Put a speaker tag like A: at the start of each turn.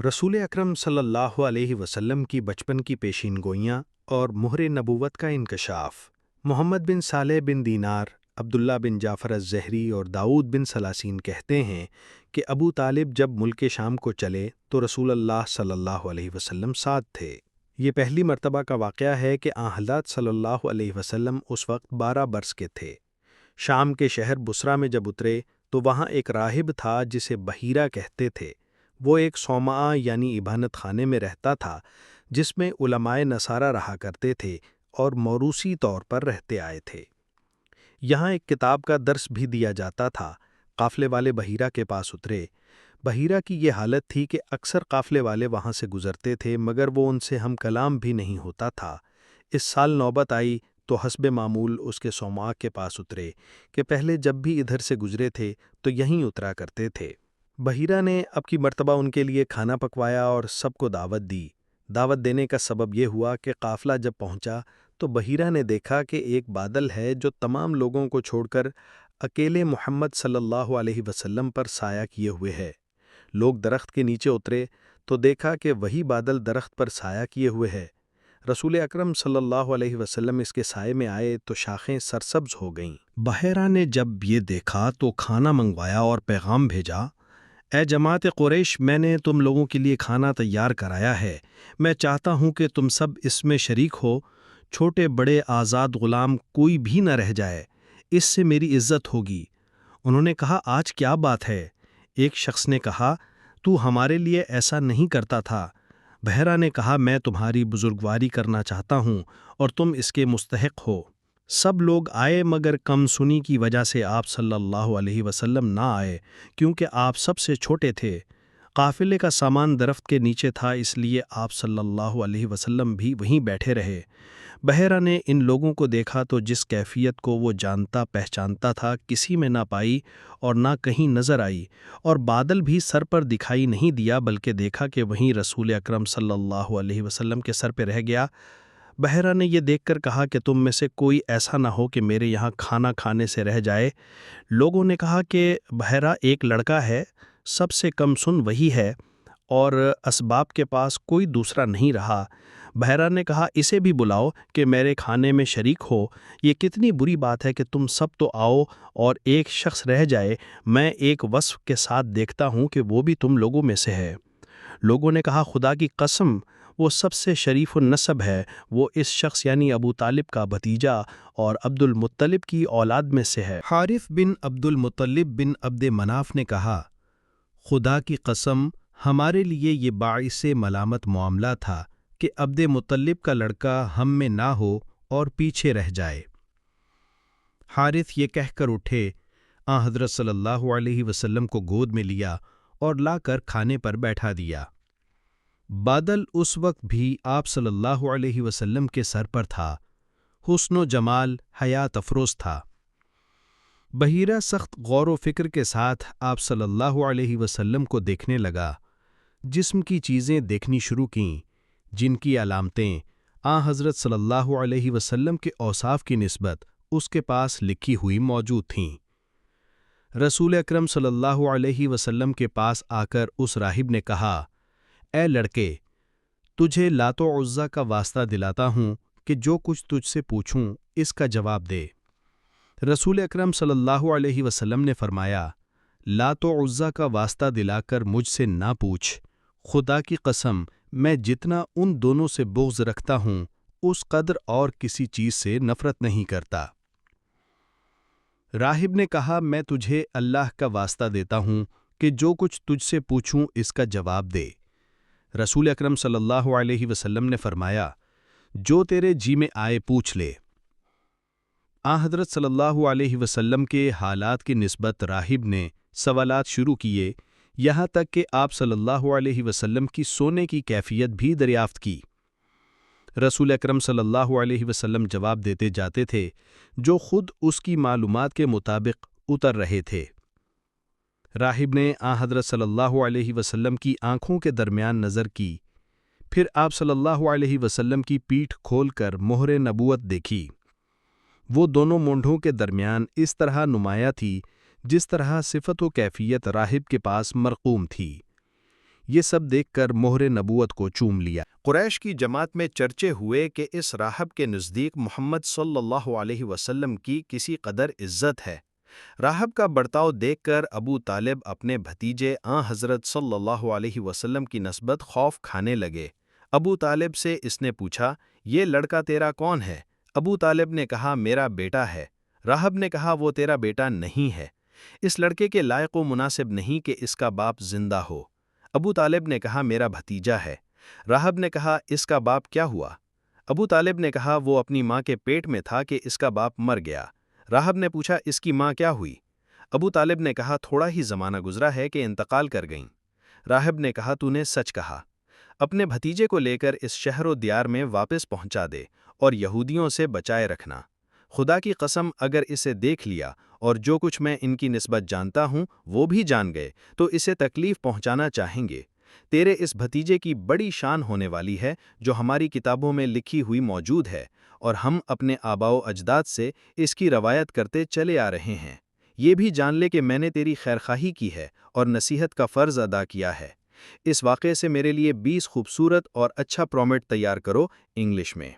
A: رسول اکرم صلی اللہ علیہ وسلم کی بچپن کی پیشین گوئیاں اور مہر نبوت کا انکشاف۔ محمد بن صالح بن دینار، عبداللہ بن جعفر الزہری اور داؤد بن سلاسین کہتے ہیں کہ ابو طالب جب ملک شام کو چلے تو رسول اللہ صلی اللہ علیہ وسلم ساتھ تھے۔ یہ پہلی مرتبہ کا واقعہ ہے کہ آن حضرت صلی اللہ علیہ وسلم اس وقت 12 برس کے تھے۔ شام کے شہر بصرہ میں جب اترے تو وہاں ایک راہب تھا جسے بحیرہ کہتے تھے۔ وہ ایک صومعہ یعنی ابانت خانے میں رہتا تھا جس میں علماء نصارہ رہا کرتے تھے اور موروثی طور پر رہتے آئے تھے۔ یہاں ایک کتاب کا درس بھی دیا جاتا تھا۔ قافلے والے بحیرہ کے پاس اترے۔ بحیرہ کی یہ حالت تھی کہ اکثر قافلے والے وہاں سے گزرتے تھے مگر وہ ان سے ہم کلام بھی نہیں ہوتا تھا۔ اس سال نوبت آئی تو حسب معمول اس کے صومعہ کے پاس اترے کہ پہلے جب بھی ادھر سے گزرے تھے تو یہیں اترا کرتے تھے۔ بحیرہ نے اب کی مرتبہ ان کے لیے کھانا پکوایا اور سب کو دعوت دی۔ دعوت دینے کا سبب یہ ہوا کہ قافلہ جب پہنچا تو بحیرہ نے دیکھا کہ ایک بادل ہے جو تمام لوگوں کو چھوڑ کر اکیلے محمد صلی اللہ علیہ وسلم پر سایہ کیے ہوئے ہے۔ لوگ درخت کے نیچے اترے تو دیکھا کہ وہی بادل درخت پر سایہ کیے ہوئے ہے۔ رسول اکرم صلی اللہ علیہ وسلم اس کے سائے میں آئے تو شاخیں سرسبز ہو گئیں۔ بحیرہ نے جب یہ دیکھا تو کھانا منگوایا اور پیغام بھیجا، اے جماعت قریش، میں نے تم لوگوں کے لیے کھانا تیار کرایا ہے۔ میں چاہتا ہوں کہ تم سب اس میں شریک ہو، چھوٹے بڑے آزاد غلام کوئی بھی نہ رہ جائے، اس سے میری عزت ہوگی۔ انہوں نے کہا، آج کیا بات ہے؟ ایک شخص نے کہا، تو ہمارے لیے ایسا نہیں کرتا تھا۔ بحیرہ نے کہا، میں تمہاری بزرگواری کرنا چاہتا ہوں اور تم اس کے مستحق ہو۔ سب لوگ آئے مگر کم سنی کی وجہ سے آپ صلی اللہ علیہ وسلم نہ آئے کیونکہ آپ سب سے چھوٹے تھے۔ قافلے کا سامان درخت کے نیچے تھا اس لیے آپ صلی اللہ علیہ وسلم بھی وہیں بیٹھے رہے۔ بحیرہ نے ان لوگوں کو دیکھا تو جس کیفیت کو وہ جانتا پہچانتا تھا کسی میں نہ پائی اور نہ کہیں نظر آئی، اور بادل بھی سر پر دکھائی نہیں دیا بلکہ دیکھا کہ وہیں رسول اکرم صلی اللہ علیہ وسلم کے سر پہ رہ گیا۔ بحیرہ نے یہ دیکھ کر کہا کہ تم میں سے کوئی ایسا نہ ہو کہ میرے یہاں کھانا کھانے سے رہ جائے۔ لوگوں نے کہا کہ بحیرہ ایک لڑکا ہے، سب سے کم سن وہی ہے اور اسباب کے پاس کوئی دوسرا نہیں رہا۔ بحیرہ نے کہا، اسے بھی بلاؤ کہ میرے کھانے میں شریک ہو۔ یہ کتنی بری بات ہے کہ تم سب تو آؤ اور ایک شخص رہ جائے۔ میں ایک وصف کے ساتھ دیکھتا ہوں کہ وہ بھی تم لوگوں میں سے ہے۔ لوگوں نے کہا، خدا کی قسم، وہ سب سے شریف النسب ہے، وہ اس شخص یعنی ابو طالب کا بھتیجا اور عبد المطلب کی اولاد میں سے ہے۔ حارث بن عبد المطلب بن عبد مناف نے کہا، خدا کی قسم، ہمارے لیے یہ باعث ملامت معاملہ تھا کہ عبد مطلب کا لڑکا ہم میں نہ ہو اور پیچھے رہ جائے۔ حارث یہ کہہ کر اٹھے، آن حضرت صلی اللہ علیہ وسلم کو گود میں لیا اور لا کر کھانے پر بیٹھا دیا۔ بادل اس وقت بھی آپ صلی اللہ علیہ وسلم کے سر پر تھا، حسن و جمال حیات افروز تھا۔ بحیرہ سخت غور و فکر کے ساتھ آپ صلی اللہ علیہ وسلم کو دیکھنے لگا۔ جسم کی چیزیں دیکھنی شروع کیں جن کی علامتیں آن حضرت صلی اللہ علیہ وسلم کے اوصاف کی نسبت اس کے پاس لکھی ہوئی موجود تھیں۔ رسول اکرم صلی اللہ علیہ وسلم کے پاس آ کر اس راہب نے کہا، اے لڑکے، تجھے لات و عزیٰ کا واسطہ دلاتا ہوں کہ جو کچھ تجھ سے پوچھوں اس کا جواب دے۔ رسول اکرم صلی اللہ علیہ وسلم نے فرمایا، لات و عزیٰ کا واسطہ دلا کر مجھ سے نہ پوچھ، خدا کی قسم میں جتنا ان دونوں سے بغض رکھتا ہوں اس قدر اور کسی چیز سے نفرت نہیں کرتا۔ راہب نے کہا، میں تجھے اللہ کا واسطہ دیتا ہوں کہ جو کچھ تجھ سے پوچھوں اس کا جواب دے۔ رسول اکرم صلی اللہ علیہ وسلم نے فرمایا، جو تیرے جی میں آئے پوچھ لے۔ آن حضرت صلی اللہ علیہ وسلم کے حالات کی نسبت راہب نے سوالات شروع کیے، یہاں تک کہ آپ صلی اللہ علیہ وسلم کی سونے کی کیفیت بھی دریافت کی۔ رسول اکرم صلی اللہ علیہ وسلم جواب دیتے جاتے تھے جو خود اس کی معلومات کے مطابق اتر رہے تھے۔ راہب نے آن حضرت صلی اللہ علیہ وسلم کی آنکھوں کے درمیان نظر کی، پھر آپ صلی اللہ علیہ وسلم کی پیٹھ کھول کر مہر نبوت دیکھی۔ وہ دونوں مونڈھوں کے درمیان اس طرح نمایاں تھی جس طرح صفت و کیفیت راہب کے پاس مرقوم تھی۔ یہ سب دیکھ کر مہر نبوت کو چوم لیا۔ قریش کی جماعت میں چرچے ہوئے کہ اس راہب کے نزدیک محمد صلی اللہ علیہ وسلم کی کسی قدر عزت ہے۔ راہب کا برتاؤ دیکھ کر ابو طالب اپنے بھتیجے حضرت صلی اللہ علیہ وسلم کی نسبت خوف کھانے لگے۔ ابو طالب سے اس نے پوچھا، یہ لڑکا تیرا کون ہے؟ ابو طالب نے کہا، میرا بیٹا ہے۔ راہب نے کہا، وہ تیرا بیٹا نہیں ہے، اس لڑکے کے لائق و مناسب نہیں کہ اس کا باپ زندہ ہو۔ ابو طالب نے کہا، میرا بھتیجا ہے۔ راہب نے کہا، اس کا باپ کیا ہوا؟ ابو طالب نے کہا، وہ اپنی ماں کے پیٹ میں تھا کہ اس کا باپ مر گیا۔ راہب نے پوچھا، اس کی ماں کیا ہوئی؟ ابو طالب نے کہا، تھوڑا ہی زمانہ گزرا ہے کہ انتقال کر گئیں۔ راہب نے کہا، تو نے سچ کہا۔ اپنے بھتیجے کو لے کر اس شہر و دیار میں واپس پہنچا دے اور یہودیوں سے بچائے رکھنا۔ خدا کی قسم اگر اسے دیکھ لیا اور جو کچھ میں ان کی نسبت جانتا ہوں وہ بھی جان گئے تو اسے تکلیف پہنچانا چاہیں گے۔ تیرے اس بھتیجے کی بڑی شان ہونے والی ہے جو ہماری کتابوں میں لکھی ہوئی موجود ہے، اور ہم اپنے آباء و اجداد سے اس کی روایت کرتے چلے آ رہے ہیں۔ یہ بھی جان لے کہ میں نے تیری خیرخواہی کی ہے اور نصیحت کا فرض ادا کیا ہے۔ اس واقعے سے میرے لیے 20 خوبصورت اور اچھا پرومٹ تیار کرو، انگلش میں۔